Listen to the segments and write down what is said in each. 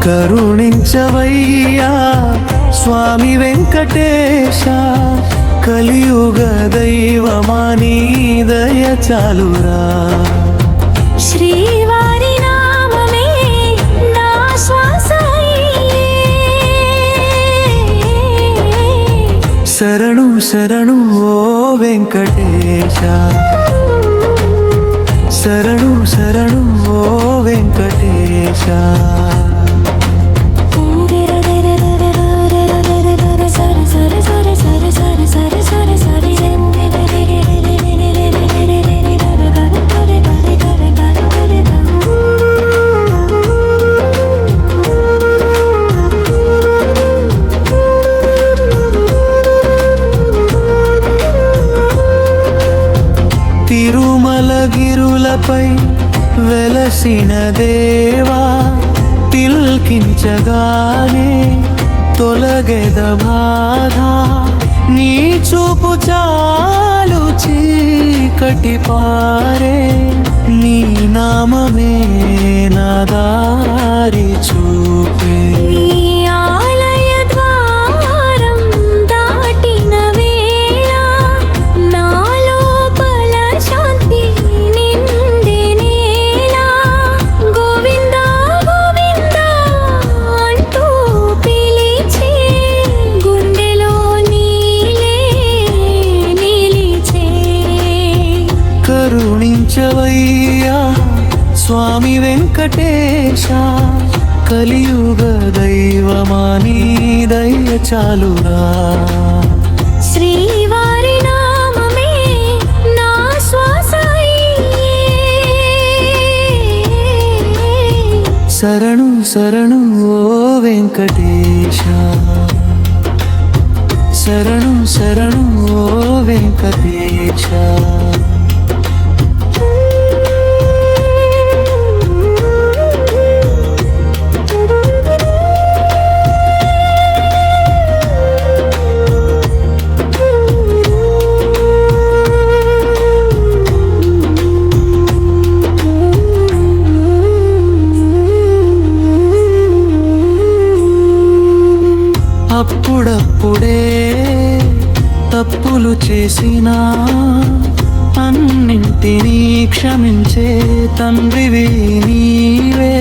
కరుణించవయ్యా స్వామి వెంకటేశ, కలియుగ దైవమా నీ దయ చాలురా. శ్రీవారి నామమే నా శ్వాస, శరణు శరణు ఓ వెంకటేశ, శరణు శరణు ఓ వెంకటేశ. తిరుమలగిరులపై వెలసిన దేవా, తిల్కించగానే తొలగెద బాధ. నీ చూపు చాలు చీకటి పారే, నీ నామమే నా దారి చూపే. కరుణించవయ్యా స్వామి వెంకటేశ, కలియుగ దైవమా నీ దయ చాలురా. శ్రీవారి నామమే నా శ్వాస, శరణు శరణు ఓ వెంకటేశ, శరణు శరణు ఓ వెంకటేశ. అప్పుడప్పుడే తప్పులు చేసినా అన్నింటినీ క్షమించే తండ్రివి నీవే.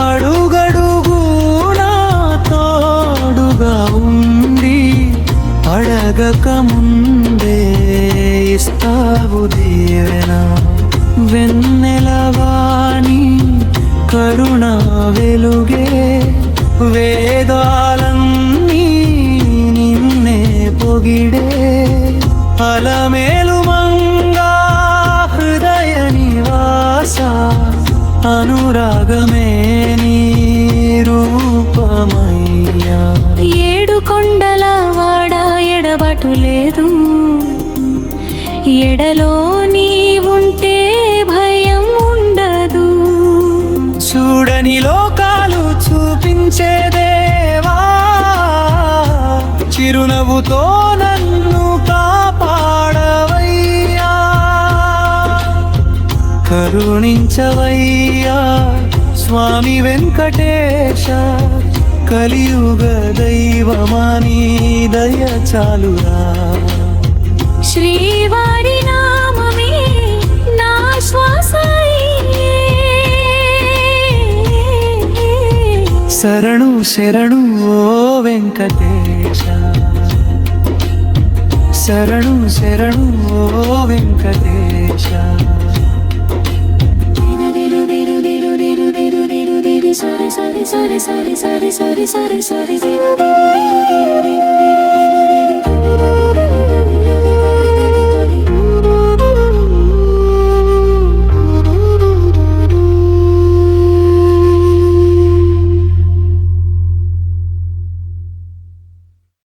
అడుగడుగునా తోడుగా ఉండి అడగక ముందే ఇస్తావు దీవెన. వెన్నెలవాణి కరుణ వెలుగే, వేదాలన్నీ నిన్నే పొగిడే. అలమేలు మంగా హృదయ నివాస, అనురాగమే నీ రూపమయ్యా. ఏడు కొండల వాడ ఎడబాటు లేదు, ఎడలో నీ ఉంటే భయం ఉండదు. చూడని లోకాలు చూపించే దేవా, చిరునవ్వుతో నన్ను కాపాడవయ్యా. కరుణించవయ్యా స్వామి వెంకటేశ, కలియుగ దైవమా నీ దయ చాలురా. శ్రీవారి నామమే నా శ్వాస, శరణు శరణు ఓ వెంకటేశ, శరణు శరణు ఓ వెంకటేశ. సరి సరి సరి సరి సరి సరి సరి సరి